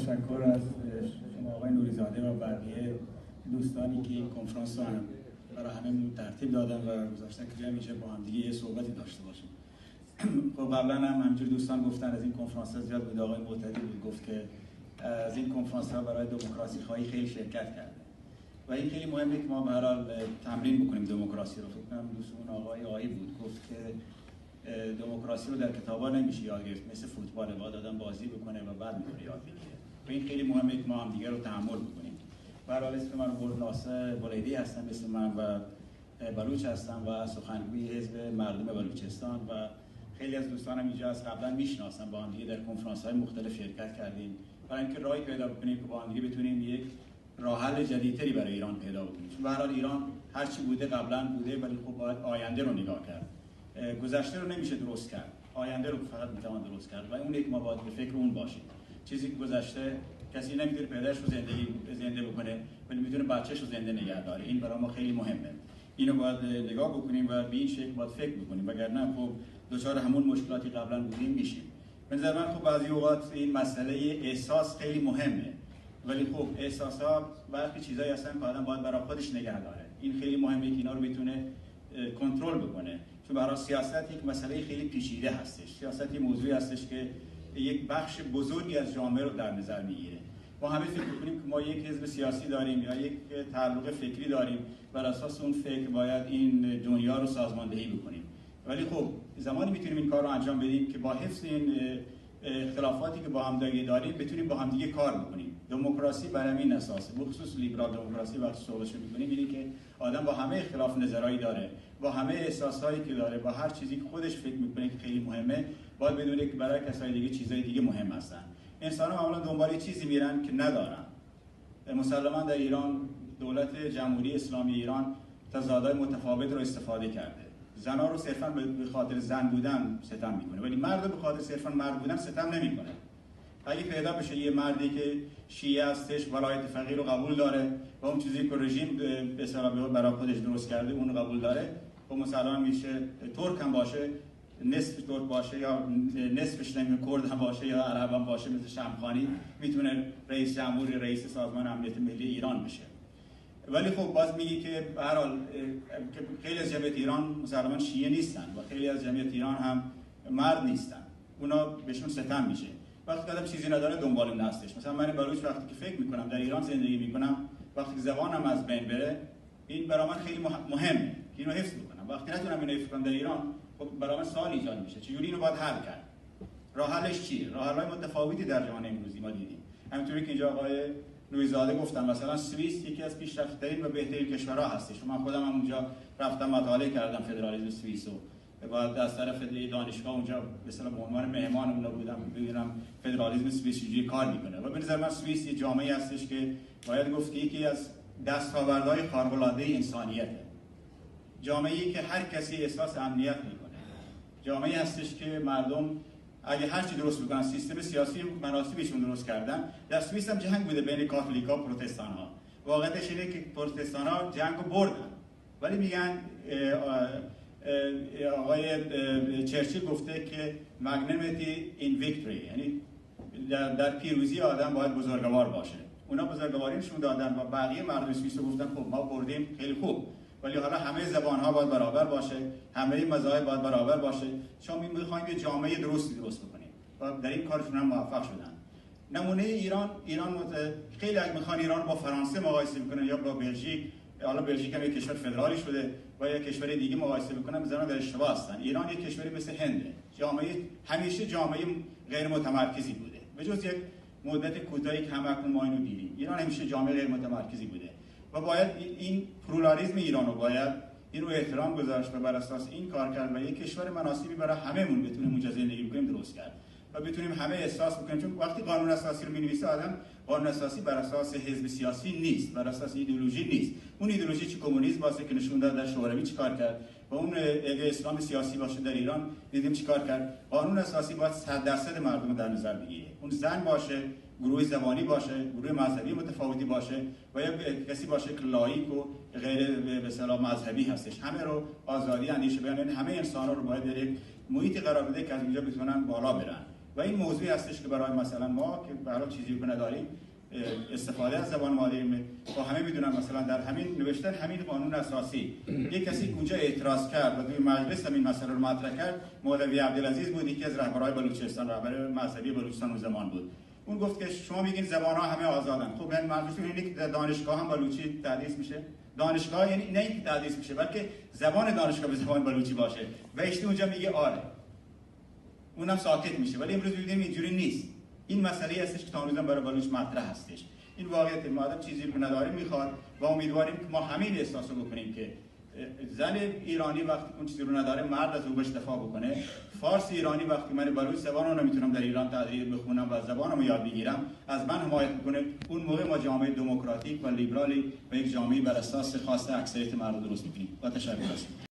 تشکر از شما آقای نوری‌زاده و بقیه دوستانی که این کنفرانس رو برای همه ترتیب دادن و گذاشتن که جمع میشه با هم دیگه یه صحبتی داشته باشیم. خب قبلا هم همینجور دوستان گفتن از این کنفرانس ها زیاد بود. آقای معتدی بود گفت که از این کنفرانس ها برای دموکراسی خواهی خیلی شرکت کرده و این خیلی مهمه که ما به هر حال تمرین بکنیم دموکراسی رو. فکر کنم دوستمون آقای بود گفت که دموکراسی رو در کتابا نمیشه یاد گرفت، مثل فوتبال باید آدم بازی بکنه و بعد میتونه یاد بگیره. و این خیلی مهمه که ما هم دیگه رو تحمل بکنیم. به هر حال اسم من ناصر بولیدی هستم، اسم من و بلوچ هستم و سخنگوی حزب مردم بلوچستان و خیلی از دوستانم اینجا از قبلا میشناسم، با هم دیگه در کنفرانس‌های مختلف شرکت کردیم برای اینکه راهی پیدا کنیم که با هم دیگه بتونیم یک راه حل جدیدتری برای ایران پیدا کنیم. چون به هر حال ایران هر چی بوده قبلا بوده، ولی خب باید آینده رو نگاه کرد. گذشته رو نمیشه درست کرد، آینده رو فقط میتوان درست کرد و اون یک ما باید به فکر اون باشیم. چیزی که گذشته کسی نمیتونه پدرش رو زنده بکنه، ولی میتونه بچه‌ش رو زنده نگه داره. این برای ما خیلی مهمه. اینو باید نگاه بکنیم و به این شکل باید فکر بکنیم، وگرنه خب دچار همون مشکلاتی قبلا بودیم میشیم. به نظر من خب بعضی اوقات این مسئله احساس خیلی مهمه، ولی خب احساسات برخی چیزایی هستن که آدم باید برای خودش نگه داره. این خیلی مهمه که اینا رو بتونه کنترل بکنه، چون برای سیاست یک مسئله خیلی پیچیده هستش. سیاست یک موضوعی هستش که یک بخش بزرگی از جامعه رو در نظر میگیره. ما همه فکر می‌کنیم که ما یک حزب سیاسی داریم یا یک تعلق فکری داریم، بر اساس اون فکر باید این دنیا رو سازماندهی بکنیم. ولی خب زمانی میتونیم این کار رو انجام بدیم که با حفظ این اختلافاتی که با هم دیگه داریم بتونیم با هم دیگه کار بکنیم. دموکراسی بر همین اساسه، بخصوص لیبرال دموکراسی وقتی صحبتش می‌کنیم اینه که آدم با همه اختلاف نظرهایی داره، با همه احساسایی که داره، با هر چیزی که خودش فکر می‌کنه که خیلی مهمه، باید بدونه که برای کسای دیگه چیزای دیگه مهم هستن. انسان‌ها معمولا دنبال چیزی میرن که ندارن. مسلماً در ایران دولت جمهوری اسلامی ایران تضادهای متفاوت رو استفاده کرده. زن‌ها رو صرفاً به خاطر زن بودن ستم می‌کنه، ولی مرد به خاطر صرفاً مرد بودن ستم نمی‌کنه. اگه پیدا بشه یه مردی که شیعه هستش، ولایت فقیه رو قبول داره و اون چیزی که رژیم به اصطلاح برای خودش درست کرده اون رو قبول داره، و مسلمان میشه، ترک هم باشه، نصف ترک باشه یا نصفش نمیشه، کرد هم باشه یا عرب هم باشه، مثل شمخانی میتونه رئیس جمهوری، رئیس سازمان امنیت ملی ایران بشه. ولی خب باز میگی که به هر حال خیلی از جمعیت ایران مسلمان شیعه نیستن و خیلی از جمعیت ایران هم مرد نیستن، اونا بهشون ستم میشه. وقتی آدم چیزی نداره دنبال اون هستش. مثلا من بلوچ وقتی که فکر میکنم در ایران زندگی میکنم، وقتی که زبانم از بین بره، این برای من خیلی مهمه که اینو حفظ بکنم. وقتی نتونم اینو حفظ کنم در ایران، خب برای من سوال ایجاد میشه چجوری اینو باید حل کرد. راه حلش چیه؟ راه حل‌های متفاوتی در جهان امروزی ما دیدیم. همونطوری که اینجا آقای نوری‌زاده گفتن، مثلا سوئیس یکی از پیشرفته‌ترین و بهترین کشورها هستش. من خودم هم اونجا رفتم مطالعه کردم فدرالیسم سوئیس رو. بعد از طرف دانشگاه اونجا به اصطلاح به عنوان مهمان اونجا بودم، ببینم فدرالیسم سوئیس چجوری کار میکنه. و به نظر من سوئیس یه جامعه هستش که باید گفت که یکی از دستاوردهای خارق‌العاده انسانیته. جامعه‌ای که هر کسی احساس امنیت میکنه. جامعه‌ای هستش که مردم اگه هر چی درست بکنن، سیستم سیاسی مناسبشون درست کردن. در سوئیس هم جنگ بوده بین کاتولیکا و پروتستان‌ها. واقعیتش اینه که پروتستان‌ها جنگو بردن. ولی میگن آقای چرچیل گفته که magnanimity in victory، یعنی در پیروزی آدم باید بزرگوار باشه. اونا بزرگواری نشون دادن و بقیه مردم سوئیس گفتن خب ما بردیم خیلی خوب، ولی حالا همه زبان‌ها باید برابر باشه، همه مذاهب باید برابر باشه. شما می‌خواید یه جامعه درستی درست بکنید و در این کارشون هم موفق شدن. نمونه ایران خیلی اگه می‌خوان ایران رو با فرانسه مقایسه کنن یا با بلژیک، حالا بلژیک هم یک کشور فدرالی شده و یک کشور دیگه مقایسه بکنن، می‌ذارن در اشتباه هستن. ایران یک کشوری مثل هنده، جامعه همیشه جامعه غیر متمرکزی بوده، به جز یک مدت کوتاهی که همکنون ما اینو دیدیم. ایران همیشه جامعه غیر متمرکزی بوده و باید این پلورالیسم ایران رو باید این رو احترام گذاشت و بر اساس این کار کرد و یک کشور مناسبی برای هممون بتونیم اونجا زندگی کنیم درست کرد و بتونیم همه احساس بکنیم. چون وقتی قانون اساسی رو می‌نویسه آدم، قانون اساسی بر اساس حزب سیاسی نیست، بر اساس ایدئولوژی نیست. اون ایدئولوژی چه کمونیسم باشه که نشون داد در شوروی چیکار کرد و اون اگه اسلام سیاسی باشه در ایران دیدیم چیکار کرد. قانون اساسی باید 100% مردم رو در نظر بگیره. اون زن باشه، گروه زبانی باشه، گروه مذهبی متفاوتی باشه و یا کسی باشه که لایق و غیر به اصطلاح مذهبی هستش، همه رو آزادی اندیشه بیان، یعنی همه انسان‌ها رو باید در یک محیط قرار بده که از اینجا بتونن بالا برن. و این موضوعی هستش که برای مثلا ما که برای چیزی که نداریم استفاده از زبان مادری با همه میدونن مثلا در همین نوشتن همین قانون اساسی یک کسی اونجا اعتراض کرد و توی مجلس همین مسئله رو مطرح کرد. مولوی عبدالعزیز بود، یکی از رهبران بلوچستان، رهبر مذهبی بلوچستان اون زمان بود. اون گفت که شما میگین زبان‌ها همه آزادن. خب من منظورم اینه که دانشگاه هم بلوچی تدریس میشه. دانشگاه یعنی نه اینکه تدریس میشه بلکه زبان دانشگاه به زبان بلوچی باشه. و اشتی اونجا میگه آره. اونم ساکت میشه. ولی امروز می‌بینیم اینجوری نیست. این مسئله هستش که تا امروز برای بلوچ مطرح هستش. این واقعیت ما آدم چیزی رو نداره میخواد و امیدواریم که ما همین احساس رو بکنیم که زن ایرانی وقتی اون چیزی رو نداره مرد از او بهش دفاع بکنه. فارس ایرانی وقتی من بلوچ زبان رو نمیتونم در ایران تدریس بخونم و زبانمو یاد بگیرم از من حمایت میکنه. اون موقع ما جامعه دموکراتیک و لیبرالی و یک جامعه بر اساس خواسته اکثریت مردم درست میکنیم. با تشکر.